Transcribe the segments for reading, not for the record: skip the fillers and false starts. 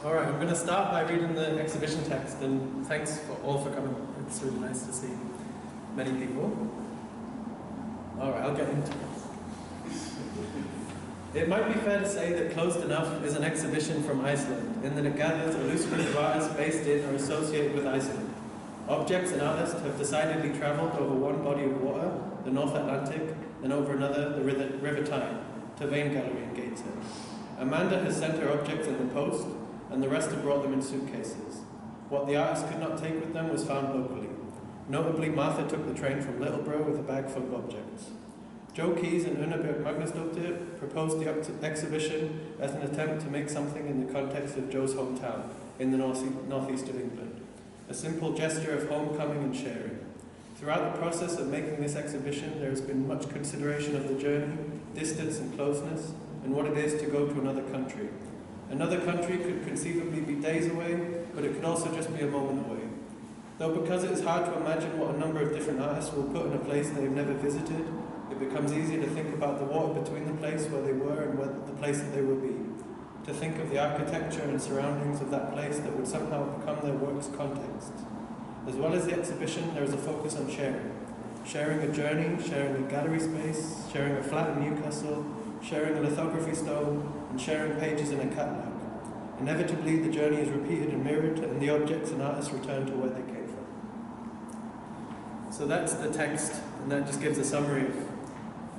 All right, I'm going to start by reading the exhibition text, and thanks all for coming. It's really nice to see many people. All right, I'll get into it. It might be fair to say that Closed Enough is an exhibition from Iceland, in that it gathers a loose group of artists based in or associated with Iceland. Objects and artists have decidedly travelled over one body of water, the North Atlantic, and over another, the River Tyne, to Vane Gallery in Gateshead. Amanda has sent her objects in the post, and the rest have brought them in suitcases. What the artists could not take with them was found locally. Notably, Martha took the train from Littleborough with a bag full of objects. Joe Keyes and Unnaberg Magnusdóttir proposed the exhibition as an attempt to make something in the context of Joe's hometown, in the northeast of England. A simple gesture of homecoming and sharing. Throughout the process of making this exhibition, there has been much consideration of the journey, distance and closeness, and what it is to go to another country. Another country could conceivably be days away, but it could also just be a moment away. Though because it is hard to imagine what a number of different artists will put in a place they have never visited, it becomes easier to think about the water between the place where they were and the place that they will be. To think of the architecture and surroundings of that place that would somehow become their work's context. As well as the exhibition, there is a focus on sharing. Sharing a journey, sharing a gallery space, sharing a flat in Newcastle, sharing a lithography stone, and sharing pages in a catalogue. Inevitably, the journey is repeated and mirrored, and the objects and artists return to where they came from. So that's the text, and that just gives a summary of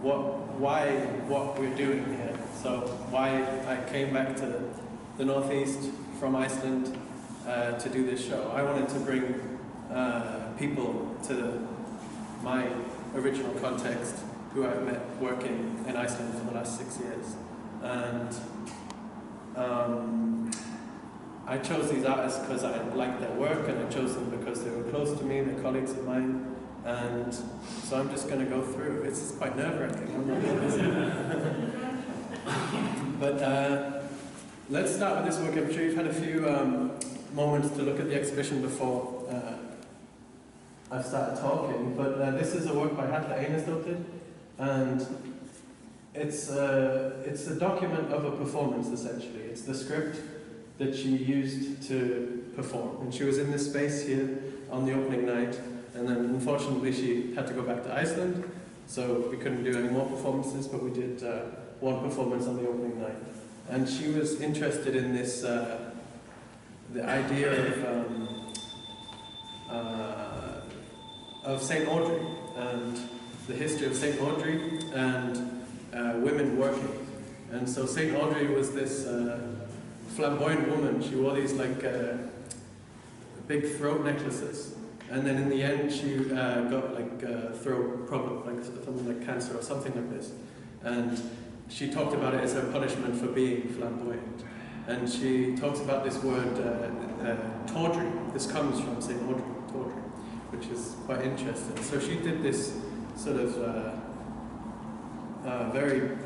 what we're doing here. So why I came back to the Northeast from Iceland to do this show. I wanted to bring people to my original context who I've met working in Iceland for the last 6 years. And I chose these artists because I liked their work, and I chose them because they were close to me, they're colleagues of mine. And so I'm just going to go through. It's quite nerve-wracking. I'm not But let's start with this work. I'm sure you've had a few moments to look at the exhibition before I've started talking. But this is a work by Halla Einarsdóttir, and it's a document of a performance, essentially. It's the script that she used to perform. And she was in this space here on the opening night. And then, unfortunately, she had to go back to Iceland, so we couldn't do any more performances, but we did one performance on the opening night. And she was interested in this, the idea of St. Audrey, and the history of St. Audrey, and women working. And so St. Audrey was this flamboyant woman. She wore these like big throat necklaces. And then in the end, she got like throat problem, like something like cancer or something like this. And she talked about it as her punishment for being flamboyant. And she talks about this word, tawdry. This comes from St. Audrey, tawdry, which is quite interesting. So she did this sort of very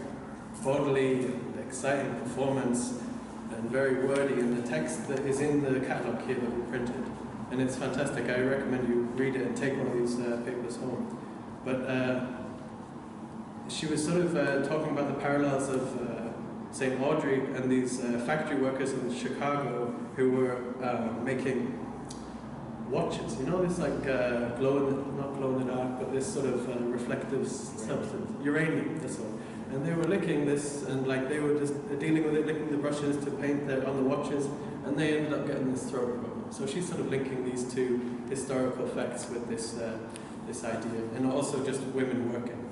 bodily and exciting performance, and very wordy. And the text that is in the catalogue here that we printed. And it's fantastic. I recommend you read it and take one of these papers home. But she was sort of talking about the parallels of St. Audrey and these factory workers in Chicago who were making watches. You know, this like not glow in the dark, but this sort of reflective substance, uranium, this one. And they were licking this, and like they were just dealing with it, licking the brushes to paint on the watches, and they ended up getting this throat problem. So she's sort of linking these two historical facts with this this idea, and also just women working.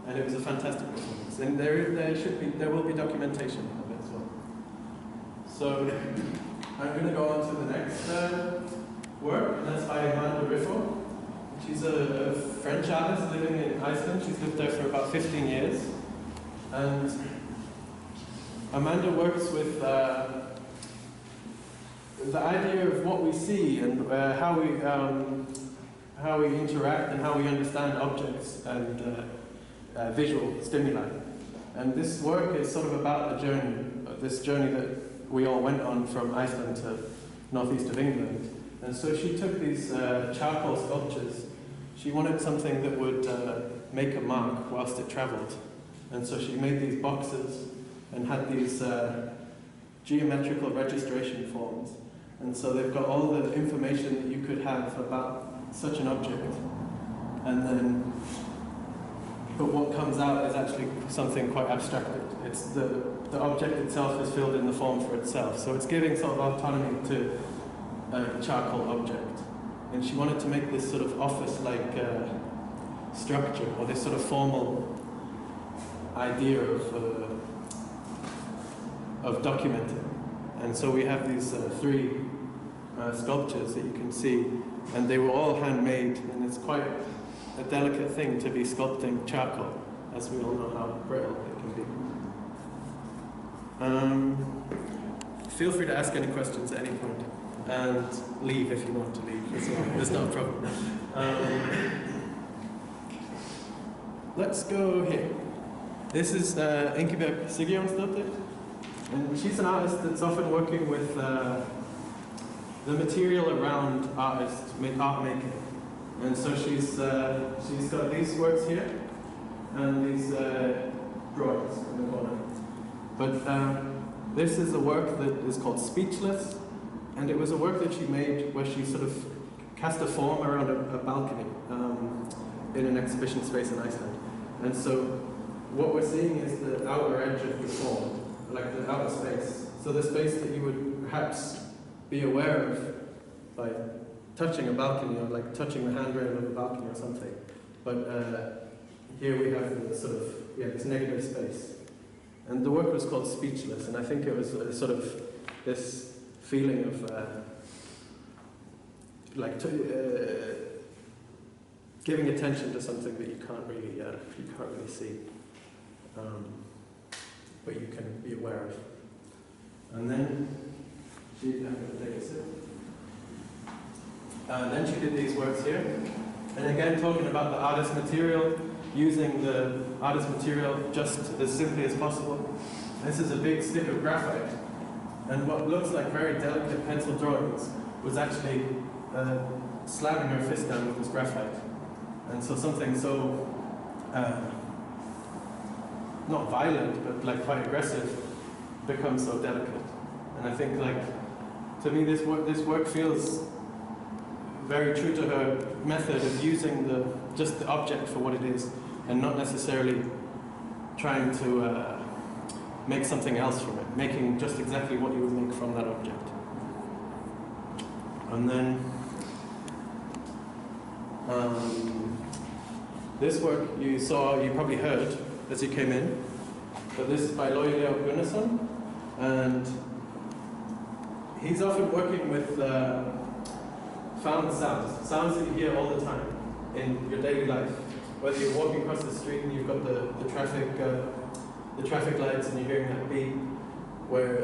And it was a fantastic performance. And there will be documentation of it as well. So I'm going to go on to the next work, and that's by Amanda Riffo. She's a French artist living in Iceland. She's lived there for about 15 years. And Amanda works with the idea of what we see and how we interact and how we understand objects and visual stimuli. And this work is sort of about the journey, this journey that we all went on from Iceland to northeast of England. And so she took these charcoal sculptures. She wanted something that would make a mark whilst it travelled. And so she made these boxes and had these geometrical registration forms. And so they've got all the information that you could have about such an object. And then, but what comes out is actually something quite abstracted. It's the object itself is filled in the form for itself. So it's giving sort of autonomy to a charcoal object. And she wanted to make this sort of office-like structure, or this sort of formal idea of documenting. And so we have these three sculptures that you can see, and they were all handmade, and it's quite a delicate thing to be sculpting charcoal, as we all know how brittle it can be. Feel free to ask any questions at any point, and leave if you want to leave as well. There's no problem. Let's go here. This is Ingeborg Sigurjónsdóttir, and she's an artist that's often working with the material around art making. And so she's got these works here and these drawings in the corner. But this is a work that is called Speechless, and it was a work that she made where she sort of cast a form around a balcony in an exhibition space in Iceland. And so what we're seeing is the outer edge of the form, like the outer space. So the space that you would perhaps be aware of by touching a balcony, or like touching the handrail of a balcony or something. But here we have the sort of, this negative space. And the work was called Speechless, and I think it was sort of this feeling of giving attention to something that you can't really see, but you can be aware of. And then she did these works here, and again talking about the artist material, using the artist material just as simply as possible. This is a big stick of graphite, and what looks like very delicate pencil drawings was actually slamming her fist down with this graphite. And so something so, not violent, but like quite aggressive, becomes so delicate. And I think, like, to me this work feels very true to her method of using just the object for what it is, and not necessarily trying to make something else from it, making just exactly what you would make from that object. And then this work you probably heard as you came in, but this is by Logi Leo Gunnarsson, and he's often working with found sounds that you hear all the time in your daily life. Whether you're walking across the street and you've got the traffic lights and you're hearing that beep, where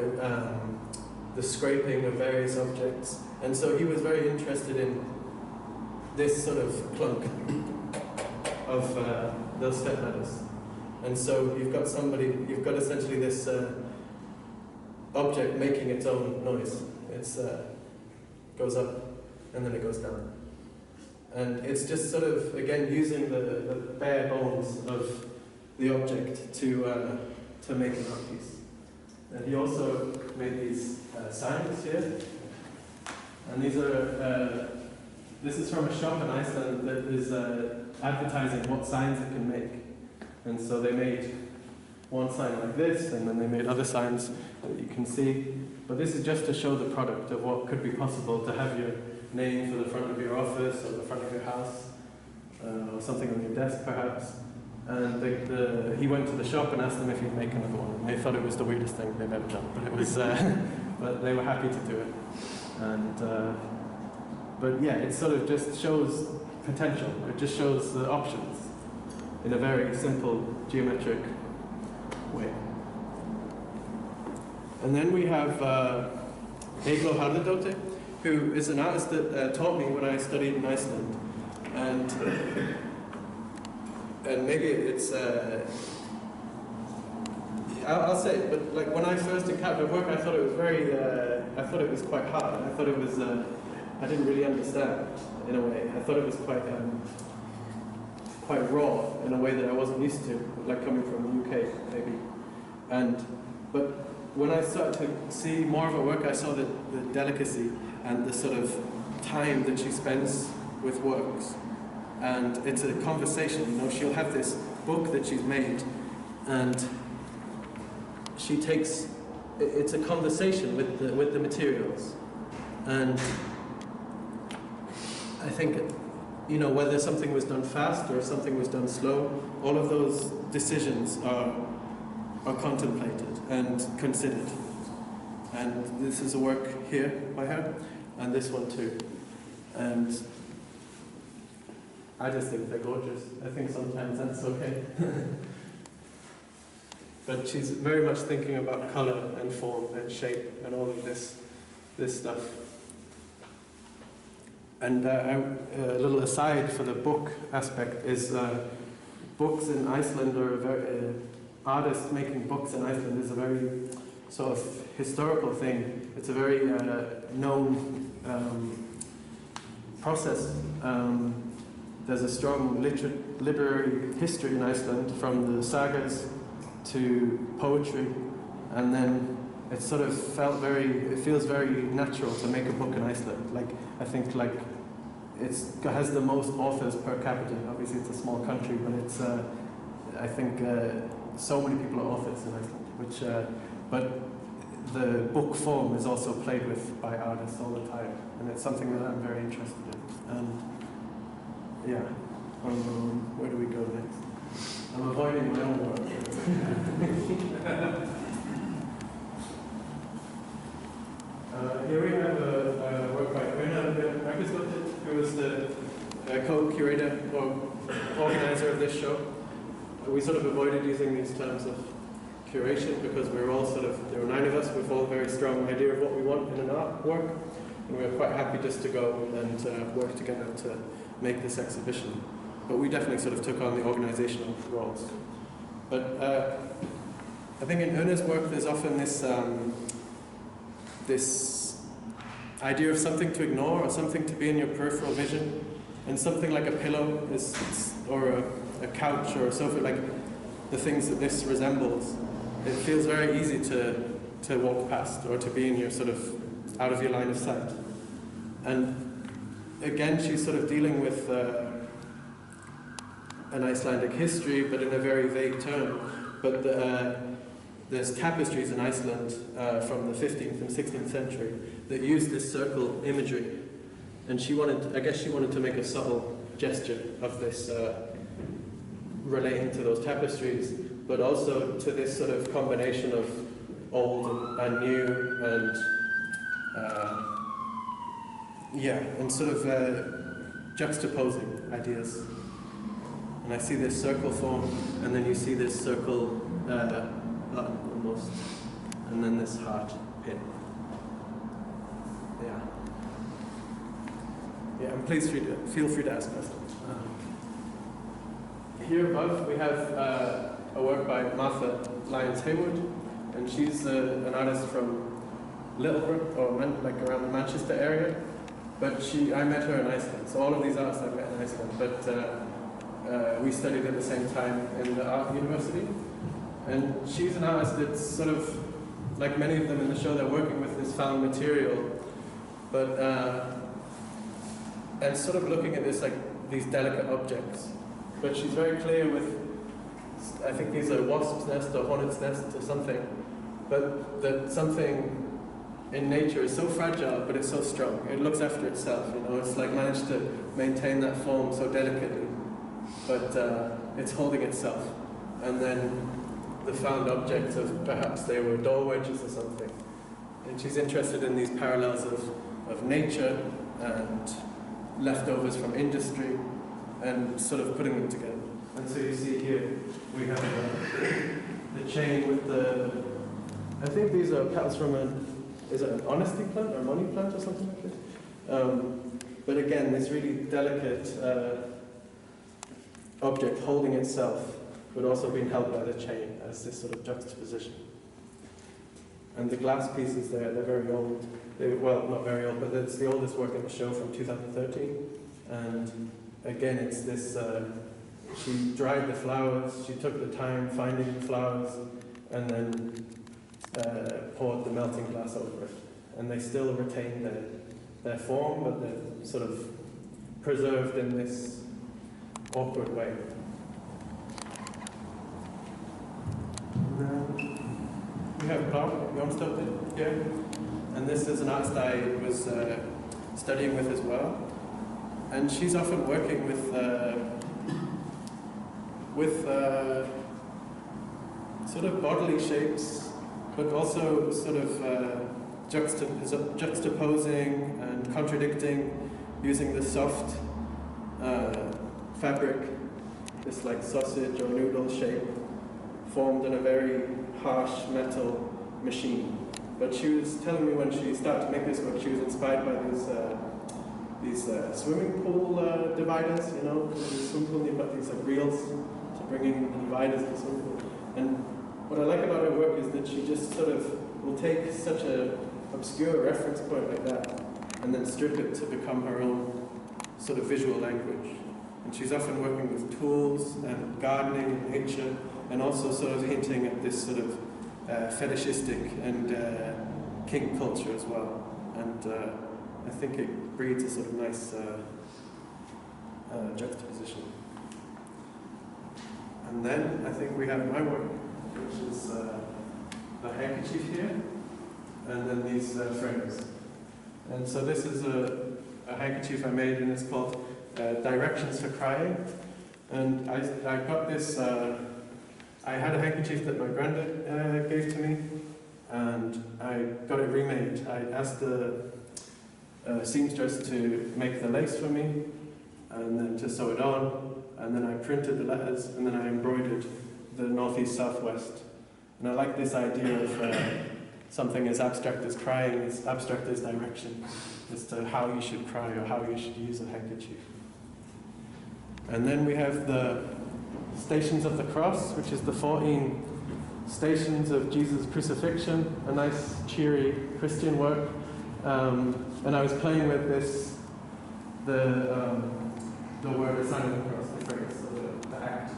the scraping of various objects. And so he was very interested in this sort of clunk of those step ladders. And so you've got essentially this object making its own noise. It's goes up and then it goes down. And it's just sort of, again, using the bare bones of the object to make an art piece. And he also made these signs here. And these are, this is from a shop in Iceland that is advertising what signs it can make. And so they made one sign like this, and then they made other signs that you can see. But this is just to show the product of what could be possible to have your name for the front of your office or the front of your house, or something on your desk perhaps. And he went to the shop and asked them if he'd make another one. And they thought it was the weirdest thing they've ever done, but it was, but they were happy to do it. And but yeah, it sort of just shows potential. It just shows the options in a very simple geometric way. And then we have Eygló Harðardóttir, who is an artist that taught me when I studied in Iceland. And maybe it's, I'll say it, but like when I first encountered her work, I thought it was I thought it was quite hard. I thought it was, I didn't really understand in a way. I thought it was quite raw in a way that I wasn't used to, like coming from the UK maybe. But when I started to see more of her work, I saw the delicacy and the sort of time that she spends with works. And it's a conversation, you know, she'll have this book that she's made, and she takes, it's a conversation with the materials. And I think, you know, whether something was done fast or something was done slow, all of those decisions are contemplated and considered. And this is a work here by her, and this one too. And I just think they're gorgeous. I think sometimes that's okay. But she's very much thinking about color and form and shape and all of this stuff. And a little aside for the book aspect is books in Iceland are a very, artists making books in Iceland is a very sort of historical thing. It's a very known process. There's a strong literary history in Iceland, from the sagas to poetry, and then it sort of it feels very natural to make a book in Iceland. Like, I think like it has the most authors per capita. Obviously it's a small country, but it's I think so many people are authors in Iceland, which but the book form is also played with by artists all the time, and it's something that I'm very interested in. And yeah, where do we go next? I'm avoiding my own work. Here we have a work by Vane, who was the co-curator or organizer of this show. We sort of avoided using these terms of curation because we were all there were 9 of us with all a very strong idea of what we want in an artwork, and we were quite happy just to go and work together to make this exhibition. But we definitely sort of took on the organizational roles. But I think in Una's work there's often this idea of something to ignore or something to be in your peripheral vision, and something like a pillow or a couch or a sofa, like the things that this resembles. It feels very easy to walk past or to be in your sort of out of your line of sight. And again, she's sort of dealing with an Icelandic history, but in a very vague term. But there's tapestries in Iceland from the 15th and 16th century that use this circle imagery. And I guess she wanted to make a subtle gesture of this relating to those tapestries, but also to this sort of combination of old and new, and sort of juxtaposing ideas. And I see this circle form, and then you see this circle almost, and then this heart pin. Yeah, and please feel free to ask questions. Here above we have a work by Martha Lyons Haywood, and she's an artist from Littlebrook, or around the Manchester area. But I met her in Iceland, so all of these artists I met in Iceland. But we studied at the same time in the art university, and she's an artist that's sort of, like many of them in the show, they're working with this found material, but and sort of looking at this like these delicate objects. But she's very clear with, I think these are wasp's nest or hornet's nest or something, but that something in nature is so fragile, but it's so strong. It looks after itself, you know. It's like managed to maintain that form so delicately, but it's holding itself. And then the found objects of perhaps they were door wedges or something. And she's interested in these parallels of nature and leftovers from industry, and sort of putting them together. And so you see here, we have the chain with I think these are petals from is it an honesty plant or money plant or something like this? But again, this really delicate object holding itself, but also being held by the chain as this sort of juxtaposition. And the glass pieces there, they're very old. Well, not very old, but it's the oldest work in the show from 2013. And again, it's this, she dried the flowers, she took the time finding the flowers, and then poured the melting glass over it. And they still retain their form, but they're sort of preserved in this awkward way. And then we have Clark, you want to stop it here? And this is an artist I was studying with as well. And she's often working with sort of bodily shapes, but also sort of juxtaposing and contradicting, using the soft fabric, this like sausage or noodle shape, formed in a very harsh metal machine. But she was telling me when she started to make this work, she was inspired by these swimming pool dividers, you know, in the swimming pool you've got these like reels to bring in the dividers in the swimming pool. And what I like about her work is that she just sort of will take such a obscure reference point like that and then strip it to become her own sort of visual language. And she's often working with tools and gardening and nature, and also sort of hinting at this sort of fetishistic and kink culture as well. And I think it breeds a sort of nice juxtaposition. And then I think we have my work, which is the handkerchief here, and then these frames. And so this is a handkerchief I made, and it's called Directions for Crying. And I got this, I had a handkerchief that my granddad gave to me, and I got it remade. I asked the seamstress to make the lace for me, and then to sew it on, and then I printed the letters, and then I embroidered the northeast, southwest. And I like this idea of something as abstract as crying, as abstract as direction, as to how you should cry or how you should use a handkerchief. And then we have the Stations of the Cross, which is the 14 stations of Jesus' crucifixion, a nice, cheery Christian work. And I was playing with this, the word, the sign of the cross, the phrase, so the act.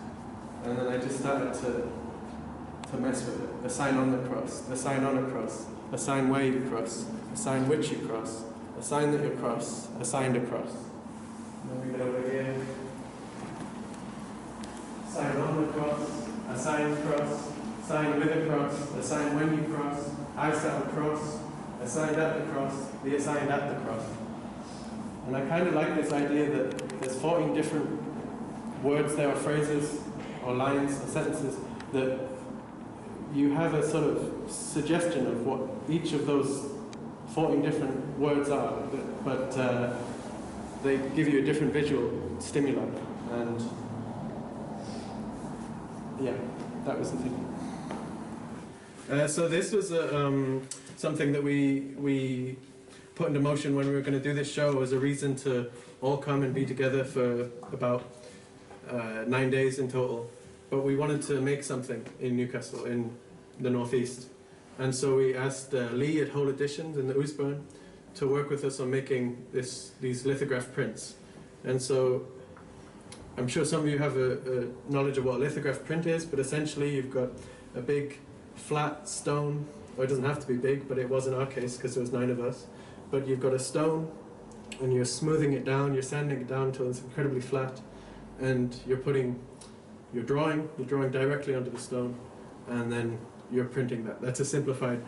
And then I just started to mess with it. A sign on the cross, a sign on a cross, a sign where you cross, a sign which you cross, a sign that you cross, a sign to cross. And then we get over here. Sign on the cross, a sign cross, sign with a cross, a sign when you cross, I set a cross, a sign at the cross, be assigned at the cross. And I kind of like this idea that there's 14 different words there, or phrases, or lines, or sentences, that you have a sort of suggestion of what each of those 14 different words are, but they give you a different visual stimuli. And yeah, that was the thing. So this was something that we put into motion when we were going to do this show as a reason to all come and be together for about 9 days in total. But we wanted to make something in Newcastle, in the northeast. And so we asked Lee at Whole Editions in the Oostburn to work with us on making these lithograph prints. And so I'm sure some of you have a knowledge of what a lithograph print is, but essentially you've got a big flat stone, or it doesn't have to be big, but it was in our case because there was 9 of us. But you've got a stone, and you're smoothing it down, you're sanding it down until it's incredibly flat, and you're drawing directly onto the stone, and then you're printing that. That's a simplified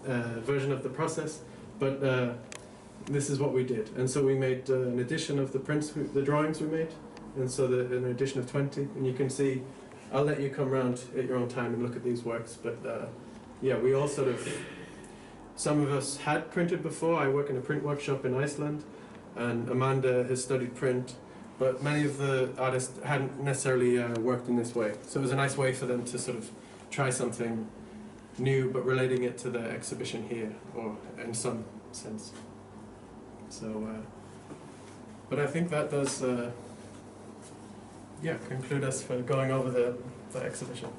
version of the process, but this is what we did. And so we made an edition of the prints, the drawings we made, and so an edition of 20, and you can see, I'll let you come around at your own time and look at these works, but yeah, we all sort of, some of us had printed before. I work in a print workshop in Iceland, and Amanda has studied print, but many of the artists hadn't necessarily worked in this way. So it was a nice way for them to sort of try something new, but relating it to the exhibition here, or in some sense. So, but I think that does, conclude us for going over the exhibition.